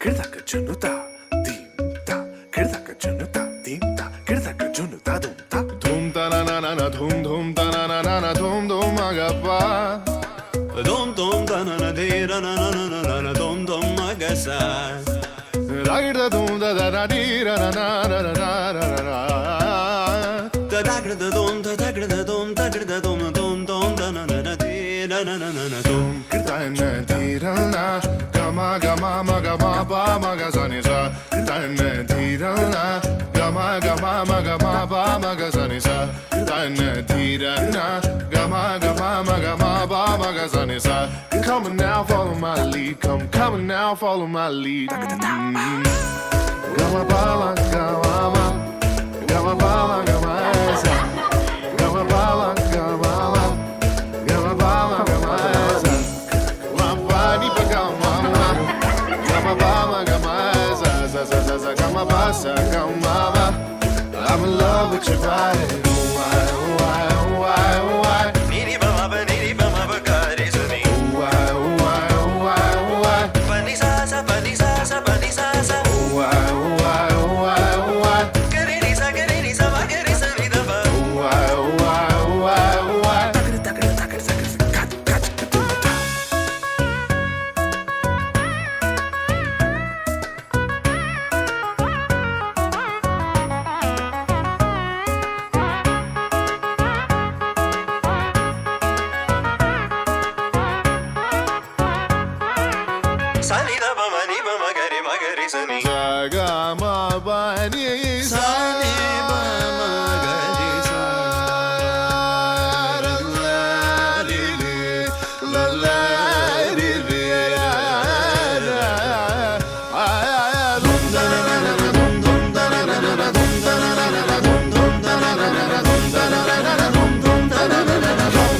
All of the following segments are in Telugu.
కిడదక జునుతా దీంతా కిడదక జునుతా దీంతా కిడదక జునుతా దుంతా Dhoom తననన Dhoom Dhoom తననన Dhoom Dhoom మగపా Dhoom Dhoom తనన ధీరనననన Dhoom Dhoom మగసా రాగిడ Dhoom దదన దీరననననననన తదగ్రద Dhoom తదగ్రద Dhoom తగ్రద Dhoom Dhoom Dhoom తననన దీరనననన Dhoom కిడతన దీరన gama gama maga ma ba maga zani sa dan dirana gama gama maga ma ba maga zani sa dan dirana gama gama maga ma ba maga zani sa come now follow my lead come now follow my lead gama ba gama gama ba gama sa gama ba gama gama ba gama sa ma ba ni ba gama I'm in love with your body. Why? Niri bama ba gari suni. Why? Pani sa sa. Why? Gari ni sa ma gari sa ni da ba. Why? Sani da ba mani ba magari sani ga ma ba ni sani ba magari sa la li la la li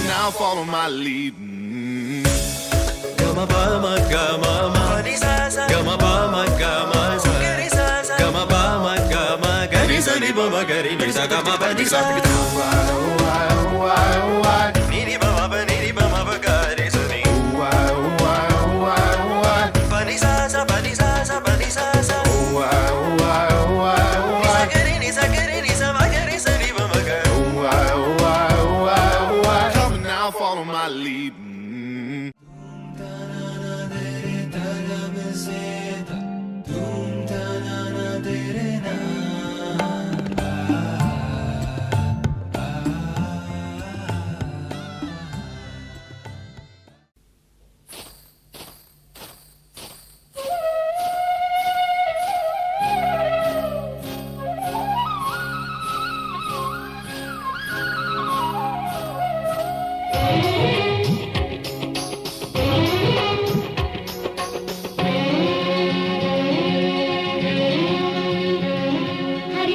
now follow my lead. Gama ba ma gama ma gama ba ma gama sa gama ba ma gama gari sa ni ba ma gari ni sa gama ba ni sa ni ba ma ba gari sa ni pa ni sa sa ni sa gari ni sa ma gari sa ni ba ma gari come now follow my lead.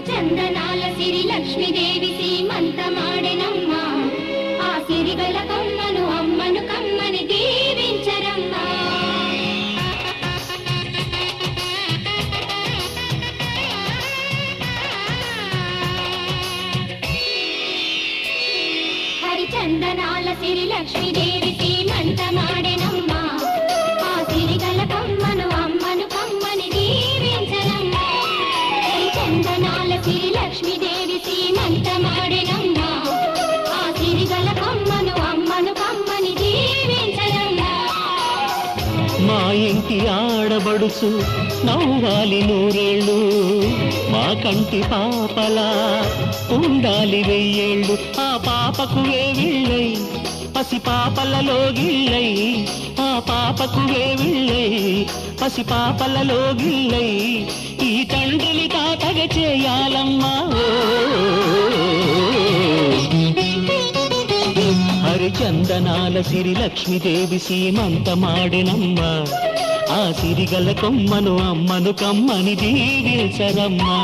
చందనాల సిరి లక్ష్మీదేవి సీమంత మాడెనమ్మ ఆ సిరిగల కమ్మను అమ్మను కమ్మని దీవించరమ్మా హరిచందనాల సిరి లక్ష్మీదేవి సీమంత మాడెనమ్మ ఆ సిరిగల కమ్మను అమ్మను కమ్మని దీవించరమ్మా చందనాల సిరి లక్ష్మీదేవి సీమంత మాడెనమ్మా ఆ సిరిగల కమ్మను అమ్మను కమ్మని దీవించరమ్మా మా ఇంటి ఆడబడుచు నవ్వాలి నూరేళ్ళు మా కంటి పాపలా ఉండాలి వెయ్యేళ్ళు ఆ పాపకు వేవిళ్ళై పసి పాపలలో గిళ్ళై ఆ పాపకు వేవిళ్ళై పసి పాపలలో గిళ్ళై ఈ తండ్రిని తాతగ చేయాలమ్మా హరిచందనాల సిరి లక్ష్మీదేవి సీమంత మాడెనమ్మ ఆ సిరిగల కొమ్మను అమ్మను కమ్మని దీవించరమ్మా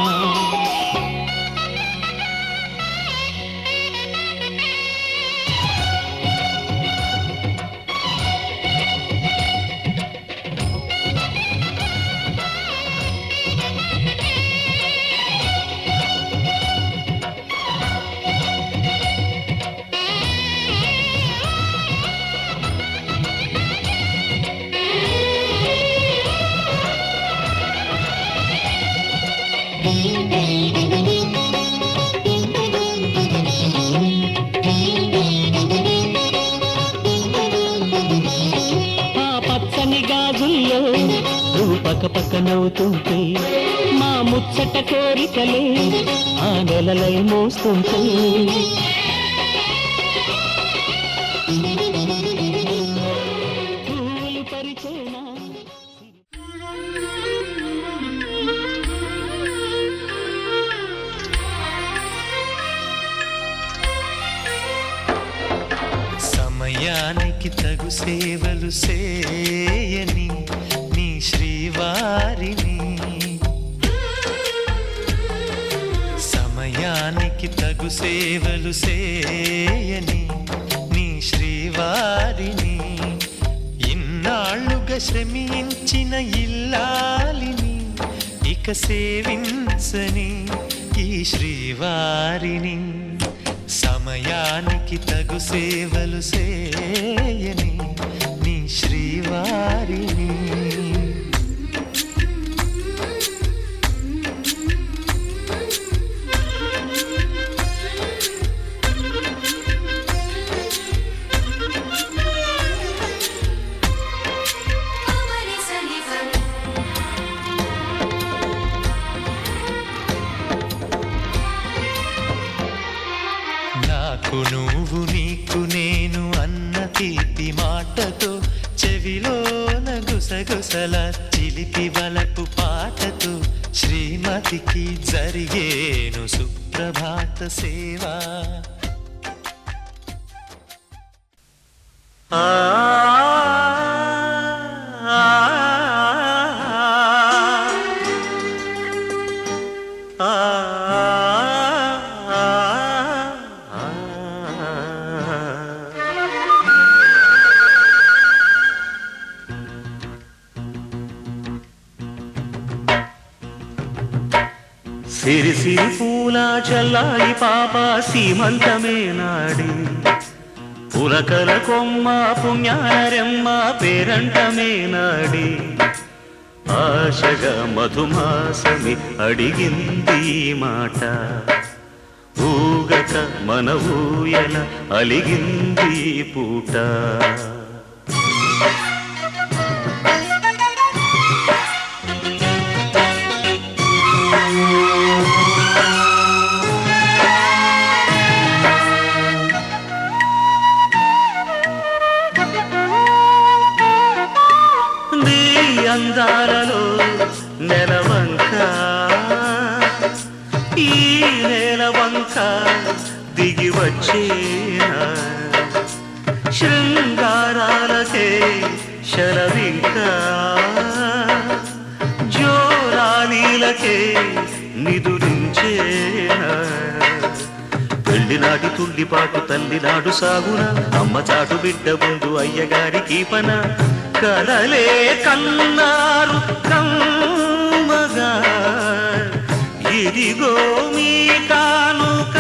పచ్చని గాజుల్లో నువ్వు పక్క నవ్వుతుంటే మా ముచ్చట కోరికలే ఆ నెలలై మోస్తుంటే పూలు పరిచేనా సమయానికి తగు సేవలు చేయని నీ శ్రీవారిని సమయానికి తగు సేవలు చేయని నీ శ్రీవారిని ఇన్నాళ్ళుగా శ్రమించిన ఇల్లాలిని ఇక సేవించని ఈ శ్రీవారిని సమయానికి తగు సేవలు చేయని నీ శ్రీవారిని నాకు నువ్వు నీకు నేను అన్న తీపి మాటతో చెవిలోన గుసగుసల చిలిపి వలపు పాటతో శ్రీమతికి జరిగేను సుప్రభాత సేవ సిరి సిరి పూల చల్లాయి పాప సీమంతమే నాడి పులకల కొమ్మ పుణ్యారెమ్మ పేరంటమే నాడి ఆశగా మధుమాసమి అడిగింది మాట ఊగక మన ఊయల అలిగింది పూట అందాలలో నెలవంక ఈ నెలవంక దిగి వచ్చేనా శృంగారాలకే శరవింక జోరాలీలకే నిదురించేనా పెళ్లినాటి తుల్లిపాటు తల్లినాడు సాగున అమ్మ చాటు బిడ్డ ముందు అయ్యగారికి పన కలలే కన్నారు కమ్మగా ఇదిగో మీ కానుక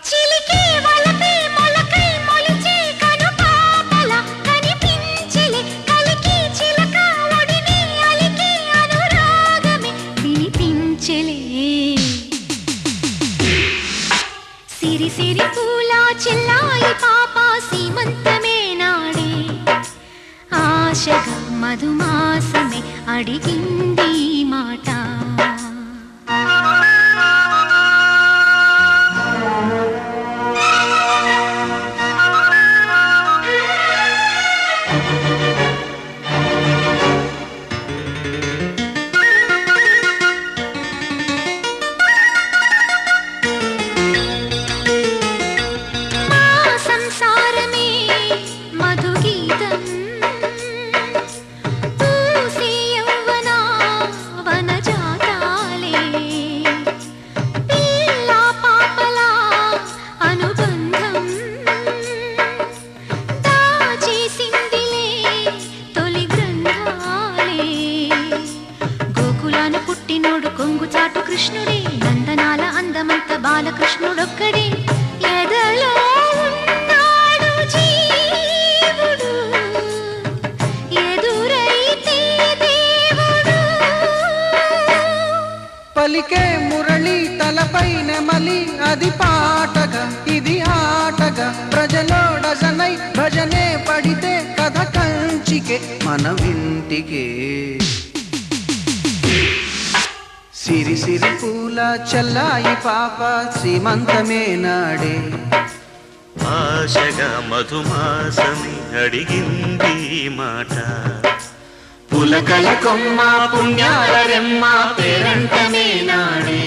చిలికే వలపే మొలకై మొలిచే కను పాపల కనిపించెలే కలికి చిలక ఒడిని అలికి అనురాగమే వినిపించెలే సిరి సిరి పూల చెల్లాయి పాప సీమంతమే నాడే ఆశగా మధుమాసమే అడిగింది మాట వనజా అది పాటగా ఇది ఆటగా ప్రజలో డజనై భజనే పడితే కథ కంచికే మన వింటికే సిరి సిరి పూల చల్లాయి పాప సీమంతమే నాడే ఆశగా మధుమాసమి అడిగింది మాట పులకల కొమ్మ పుణ్యాల రెమ్మ పేరంటమే నాడే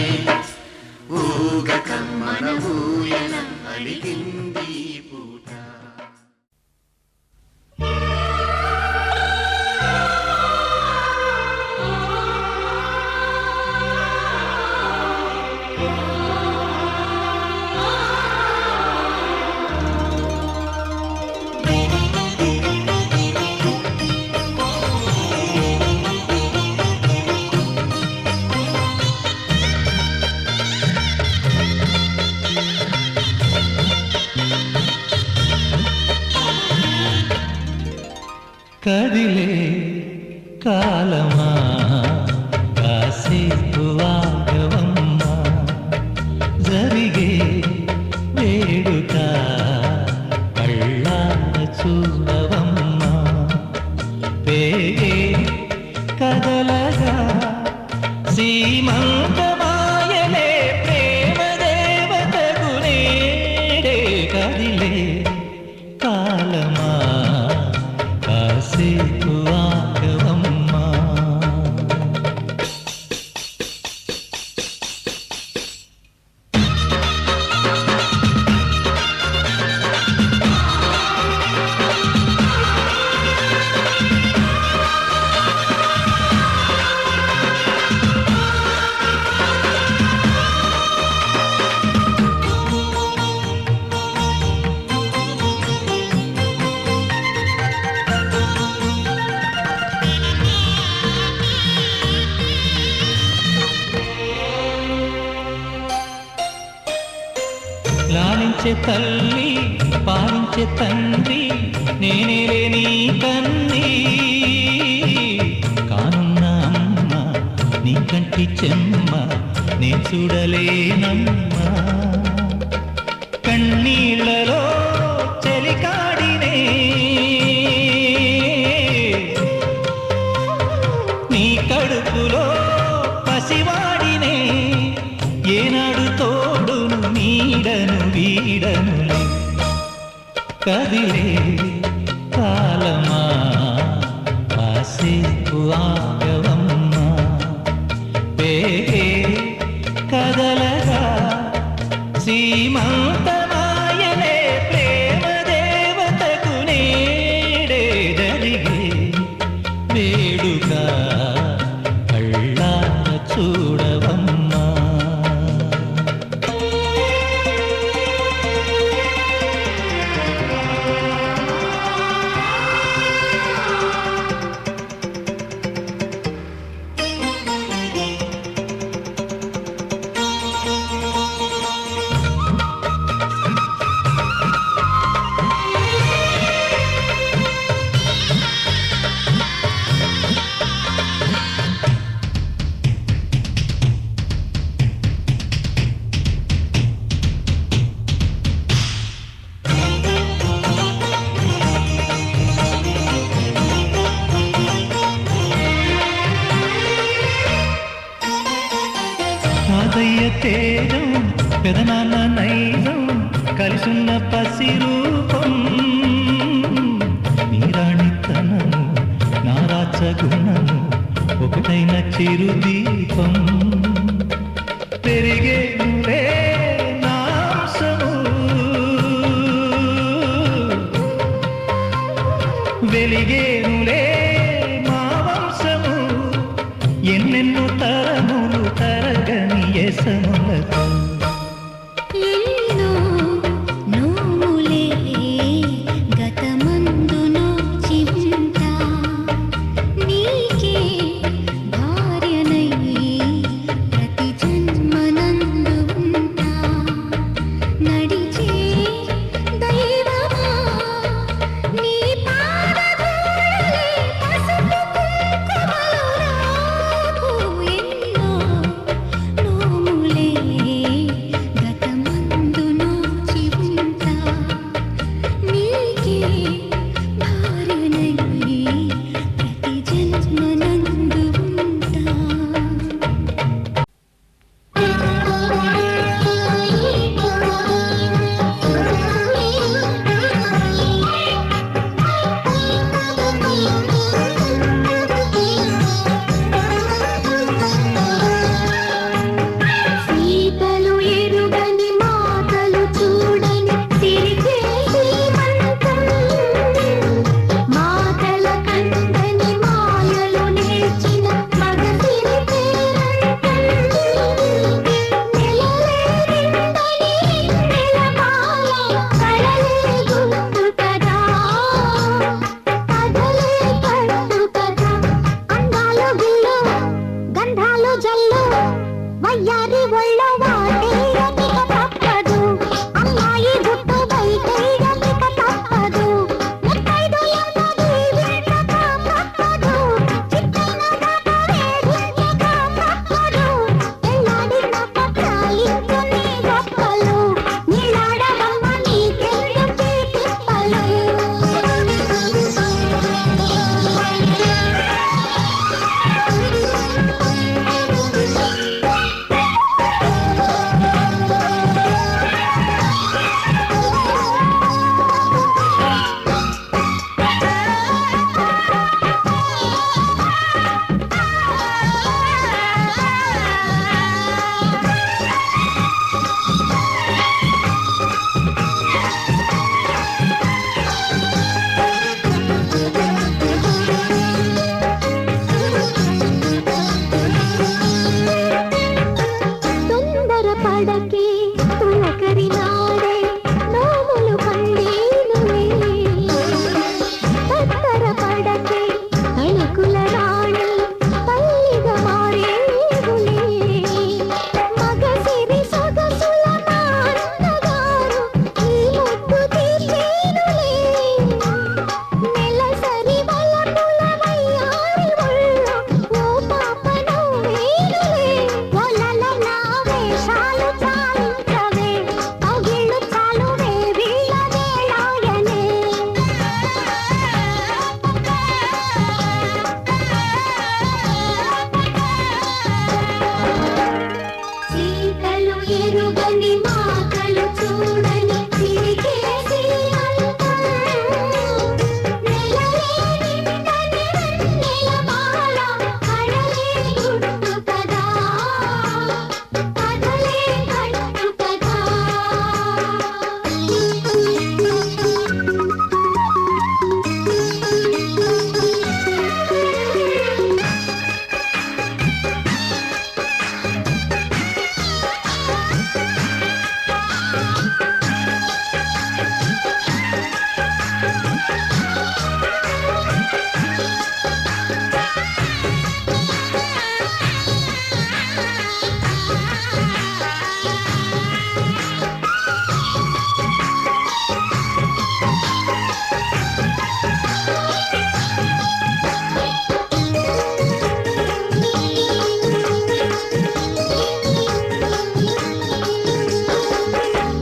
ఊగక మన ఊయల అడిగింది పూట కదిలే కాలమా కాసేపు ఆగవమ్మా జరిగే వేడుక కళ్ళార చూడవమ్మా పేగే కదలగా సీమంతమాయలే ప్రేమ దేవతకు నేడే కదిలే కాలమా కాసేపు ఆగవమ్మా లాలించే తల్లి పాలించే తండ్రి నేనే నీ కన్ని కానున్న అమ్మ నీ కంటి చెమ్మ నే చూడలేనమ్మా కన్నీళ్లలో చెలికాడినే నీ కడుపులో పసివాడినే ఏనాడు తోడును నీడను వీడనులే కదిలే కాలమా కాసేపు ఆగవమ్మా పేగే కదలగా సీమంతమాయలే ప్రేమ దేవతకు నేడే జరిగే వేడుక కళ్ళార చూడవమ్మా తాతయ్య తేజం పెదనాన్న నైజం కలిసున్న పసి రూపం నీరాణితనము నారాచ గుణము ఒకటైన చిరుదీపం పెరిగేనులే నాంసము వెలిగేనులే మా వంశము ఎన్నెన్నో తరములు తరగని యసములకు ఎన్నో నోములే గతమందు నోచింతా నీకే భార్యనై ప్రతి జన్మనందు ఉంటా నడిచే దైవమా నీ పాదధూళిలే పసుపు కుంకుమలు రాకు ఎన్నో నోములే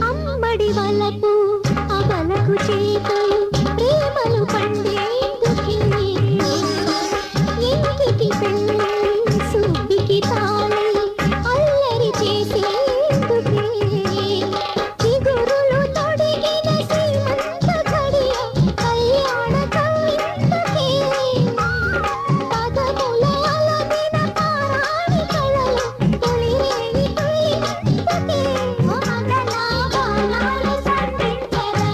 అమ్మడి వలపు అవలకు చేతులు ప్రేమలు పండేందుకే ఇంటికి పెళ్ళి సుబ్బికి తాళి అల్లరి చేసేందుకే చిగురులు తొడిగిన సీమంత గడియ కళ్యాణ కవిందుకే పదముల అలమిన పారాణి కళలు తొలిరేగి తొలిందుకే మంగళాభరణాలు సంధించరా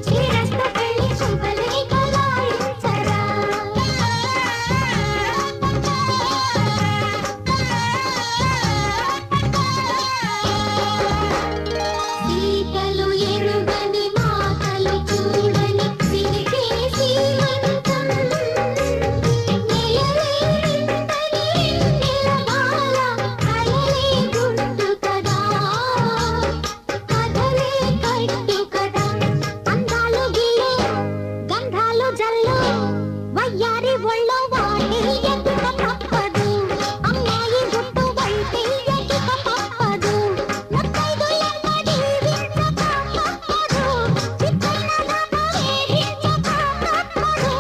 శ్రీరస్త పెళ్లి శుభలేఖలాయించరా సీతలు ఎరుగని మాటలు చూడని సిరిగే సీమంతం నెలలేంతని నిలవాల కలలే గుండు కదా కథలే కట్టు కదా అందాలు గిల్లు గంధాలు జల్లు వయ్యారి ఒళ్ళో వాటి ఎదుట తప్పదు అమ్మాయి గుట్టు బయటి ఎదుట తప్పదు నక్కైదు ఎన్న దీవించక తప్పదు చిత్తైన వేధించక తప్పదు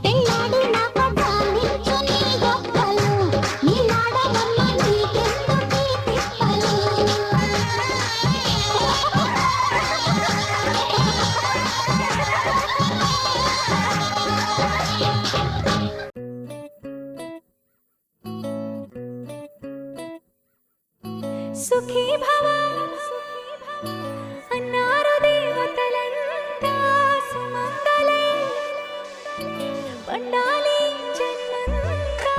తెల్లాడి నా పదాలించు నీ గొప్పలు నీలాడవమ్మ నీకెందుకీ తిప్పలు సుఖీ భవ అన్నారు దేవతలంతా సుమంగళే పండాలి జన్మంతా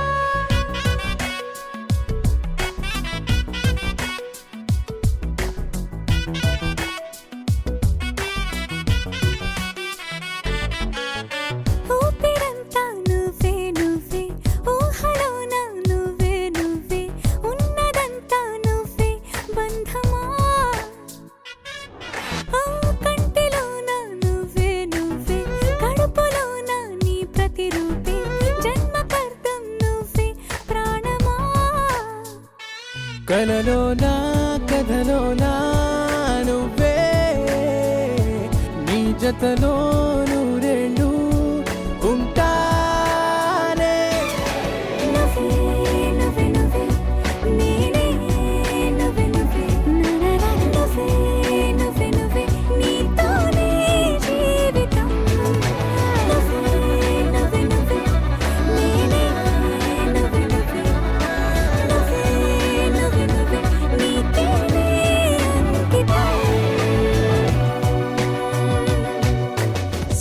ఊపిరంతా నువ్వే నువ్వే ఊహలోన నువ్వే నువ్వే ఉన్నదంతా నువ్వే బంధమా ఆ కంటిలోన నువ్వే నువ్వే కడుపులోన నీ ప్రతిరూపే జన్మకర్తం నువ్వే ప్రాణమా కలలోనా కథలోనా నువ్వే నీ జతలో నూరేళ్ళు ఉంటానే నువ్వే నువ్వే నువ్వే నేనే నువ్వే నువ్వే నువ్వే నువ్వే నువ్వే నీతోనే జీవితం నువ్వే నువ్వే నువ్వే నేనే నువ్వే నువ్వే నువ్వే నువ్వే నువ్వే నీకేనే అంకితం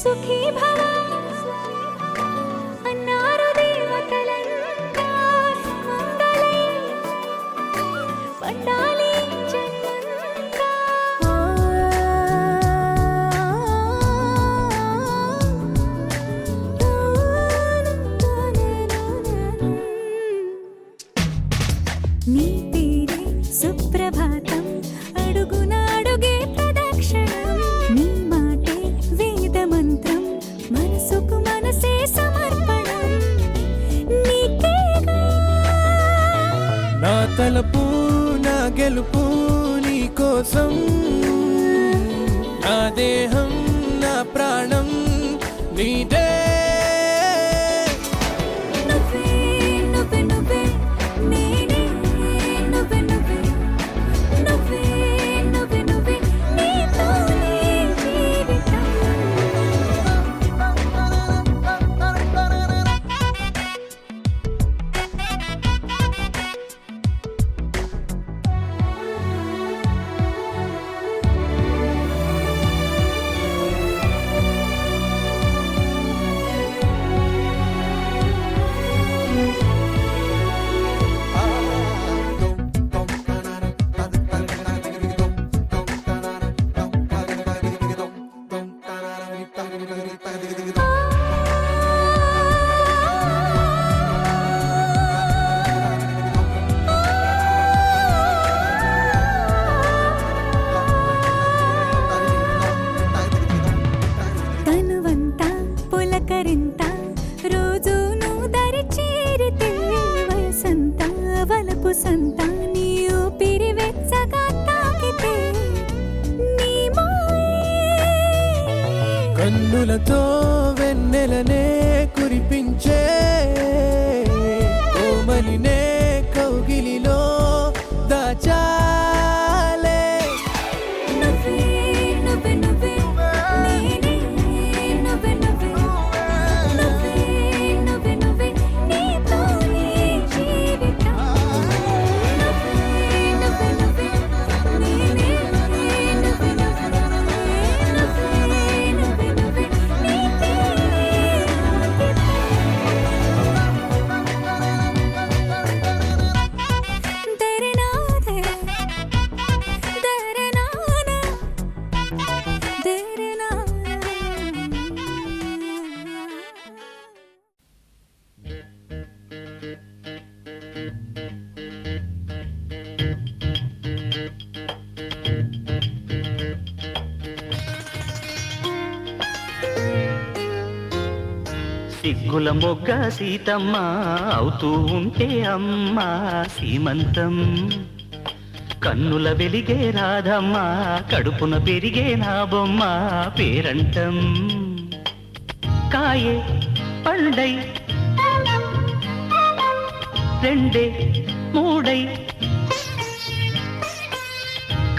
సుఖీ భవ అన్నారు దేవతలంతా సుమంగళే పండాలి జన్మంతా నీ పేరే సుప్రభాతం అడుగునాడుగే ప్రదక్షిణం నీ మాటే వేద మంత్రం మనసుకు మనసే సమర్పణం నీకేగా నా తలపు నా గెలుపు నీ కోసం నా దేహం నా ప్రాణం నీదే నువ్వే నువ్వే నువ్వే నేనే నువ్వే నువ్వే నువ్వే నువ్వే నువ్వే నీతోనే జీవితం ఆకరింత రోజు నువ్వు దరి చేరితే వయసంత వలపు సంత నీ ఊపిరి వెచ్చగా తాకితే నీ మాయే కన్నులతో వెన్నెలనే కురిపించే కోమలినే కౌగిలిలో దాచాలే నువ్వే నువ్వే నువ్వే నేనే నువ్వే నువ్వే నువ్వే నువ్వే నువ్వే నీతోనే జీవితం నువ్వే నువ్వే నువ్వే నేనే నువ్వే నువ్వే నువ్వే నువ్వే నువ్వే నీతోనే దరనాదే దరనానా దరనానా సిగ్గుల మొగ్గ సీతమ్మ అవుతూ ఉంటే అమ్మ సీమంతం కన్నుల వెలిగే రాధమ్మ కడుపున పెరిగే నా బొమ్మ పేరంటం కాయే పండై రెండే మూడై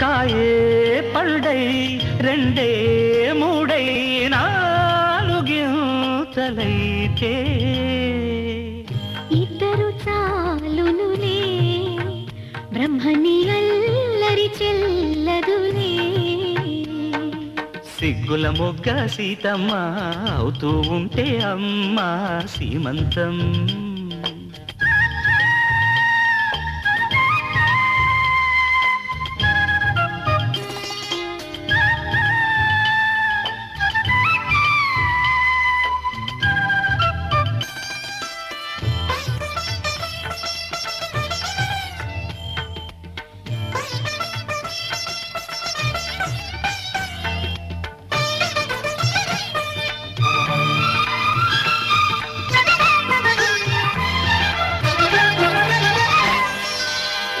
కాయే పండై రెండే మూడై నాలుగింతలైతే ఇద్దరు చాలునులే బ్రహ్మని అల్లరి చెల్లదులే సిగ్గుల మొగ్గ సీతమ్మ అవుతూ ఉంటే అమ్మ సీమంతం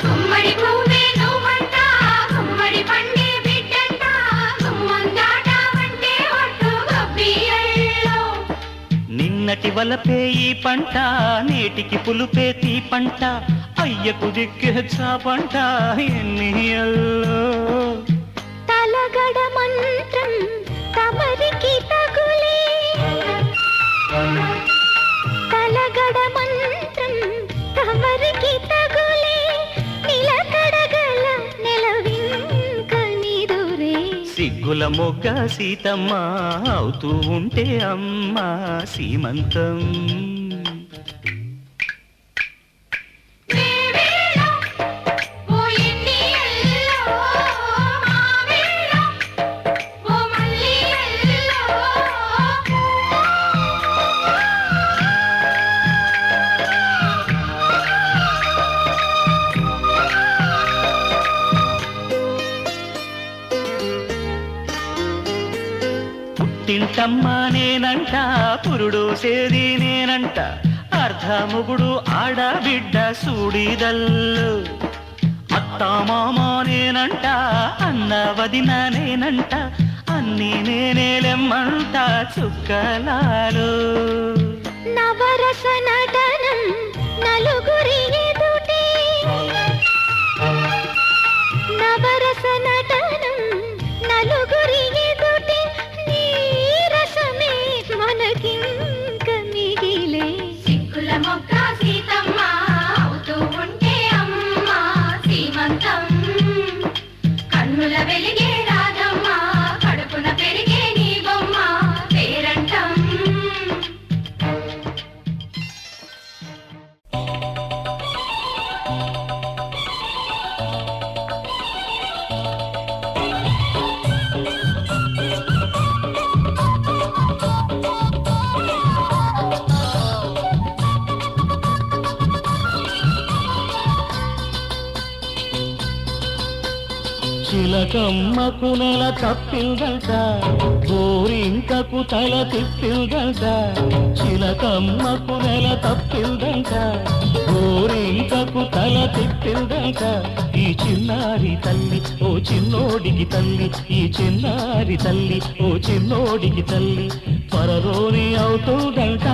గుమ్మడి పువ్వే నువ్వంట గుమ్మడి పండే బిడ్డంట గుమ్మందాట అంటే ఒట్టు గబ్బియల్లో నిన్నటి వలపే ఈ పంట నేటికి పులుపే తీ పంట అయ్యకు దిక్కే చాపంట ఎన్నియల్లో తలగడ మంత్రం తమరికి తగులే తలగడ మంత్రం తమరికి తగులే నిలకడగల నెలవింక నిదురే సిగ్గుల మొగ్గ సీతమ్మ అవుతూ ఉంటే అమ్మ సీమంతం ఓ ఎన్నియల్లో మావేళ ఓ మల్లియల్లో పుట్టింటమ్మ నేనంట పురుడోసేది నేనంట అర్ధముగుడు ఆడబిడ్డ సూడిదల్లు అత్తామామ నేనంట అన్న వదిన నేనంట అన్ని నేనేలెమ్మంట చుక్కలాలు నవరస నటనం నలుగురి ఎదుటే నవరస నటనం నలుగురి ఎదుటే నీరసమే మనకింక మిగిలే సిక్కుల మొక్క సీతమ్మ అవుతూ ఉంటే అమ్మ సీమంతం కన్నుల వెలిగే రాధమ్మ కడుపున పెరిగే నీ బొమ్మ పేరంటం చిలకమ్మకు నెల తప్పిందంట గోరింకకు తల తిప్పిందంట చిలకమ్మకు నెల తప్పిందంట గోరింకకు తల తిప్పిందంట ఈ చిన్నారి తల్లి ఓ చిన్నోడికి తల్లి ఈ చిన్నారి తల్లి ఓ చిన్నోడికి తల్లి త్వరలోని అవుతుందంట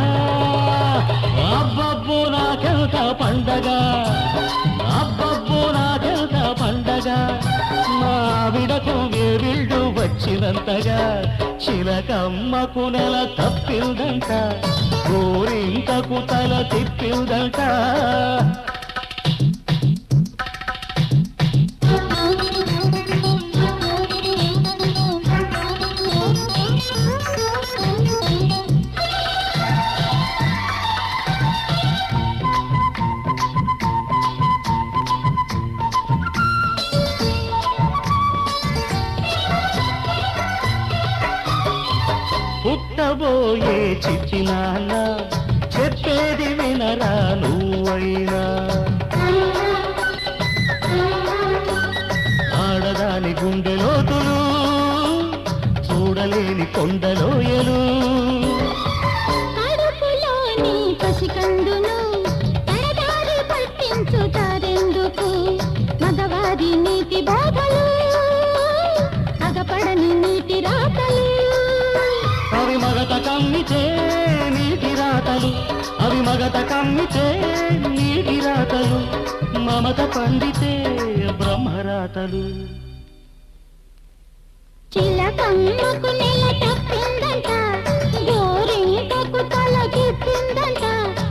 అబ్బబ్బో నాకెంత పండగ అబ్బబ్బో నాకెంత పండగ మావిడకు వేరిళ్ళు వచ్చినంతగా చిలకమ్మకు నెల తప్పిందంట గోరింకకు తల తిప్పిందంట పుట్టబోయే చిట్టి నాన్న చెప్పేది వినరా నువ్వైనా ఆడదాని గుండెలోతులు చూడలేని కొండలోయలు కడుపులోని పసికందును తడదారి పట్టించుతారెందుకు మగవారి నీతి బాధలు అగపడని నీటి రాతలు అవి మగత కమ్మితే నీటి రాతలు అవి మగత కమ్మితే నీటి రాతలు మమత పండితే బ్రహ్మరాతలు చిలకమ్మకు నెల తప్పిందంట గోరింకకు తల తిప్పిందంట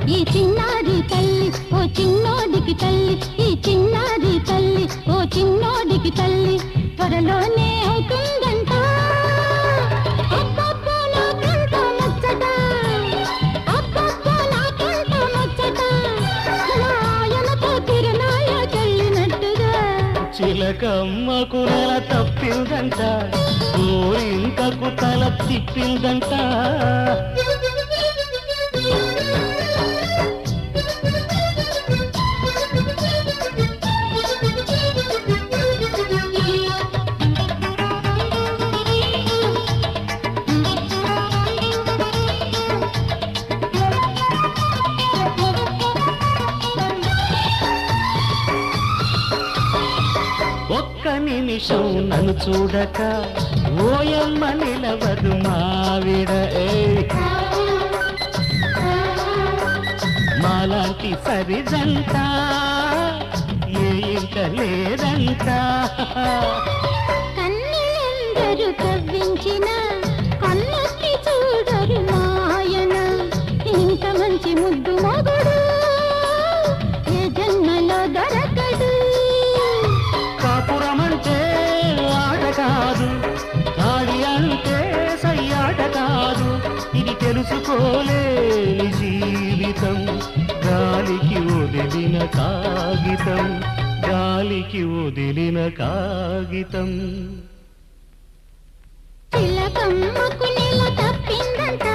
ఈ చిన్నారి తల్లి ఓ చిన్నోడికి తల్లి ఈ చిన్నారి తల్లి ఓ చిన్నోడికి తల్లి త్వరలోనే అవుతుందంట అబ్బబ్బో నాకెంత ముచ్చట అబ్బబ్బో నాకెంత ముచ్చట నాయనతో తిరునాయ చెల్లినట్టుగా చిలకమ్మకు నెల తప్పిందంట గోరింకకు తల తిప్పిందంట ఒక్క నిమిషం నన్ను చూడక ఓయమ్మ నిలవదు మావిడ మాలాంటి సరిజంట ఏ ఇంట లేదంట కన్నెందరు కవ్వించిన కన్నెత్తి చూడరు మాయన ఇంత మంచి ముద్దు మొగుడు ఏ జన్మలో దొరకడు కాపురమంటే ఆట కాదు గాడి అంటే సయ్యాట కాదు ఇది తెలుసుకోలేని జీవితం గాలికి వదిలిన కాగితం గాలికి వదిలిన కాగితం చిలకమ్మకు నెల తప్పిందంట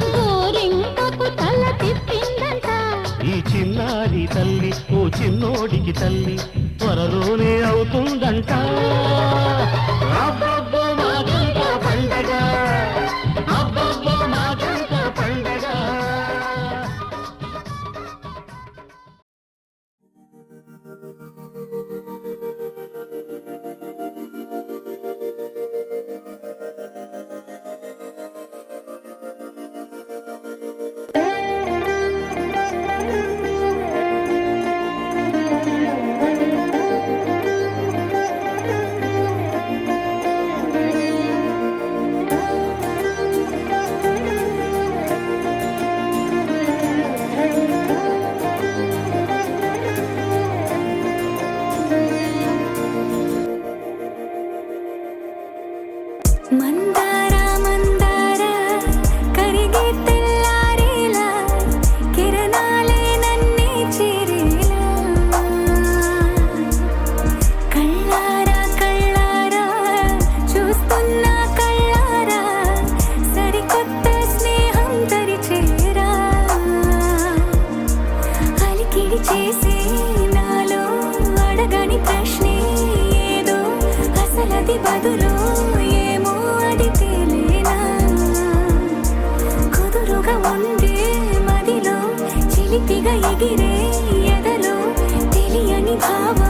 గోరింకకు తల తిప్పిందంట ఈ చిన్నారి తల్లి ఓ చిన్నోడికి తల్లి త్వరలోనే అవుతుందంట అబ్బబ్బో మాకెంత పండగ అబ్బబ్బో మాకెంత పండగ ఎగిరే ఎదలో తెలియని భావం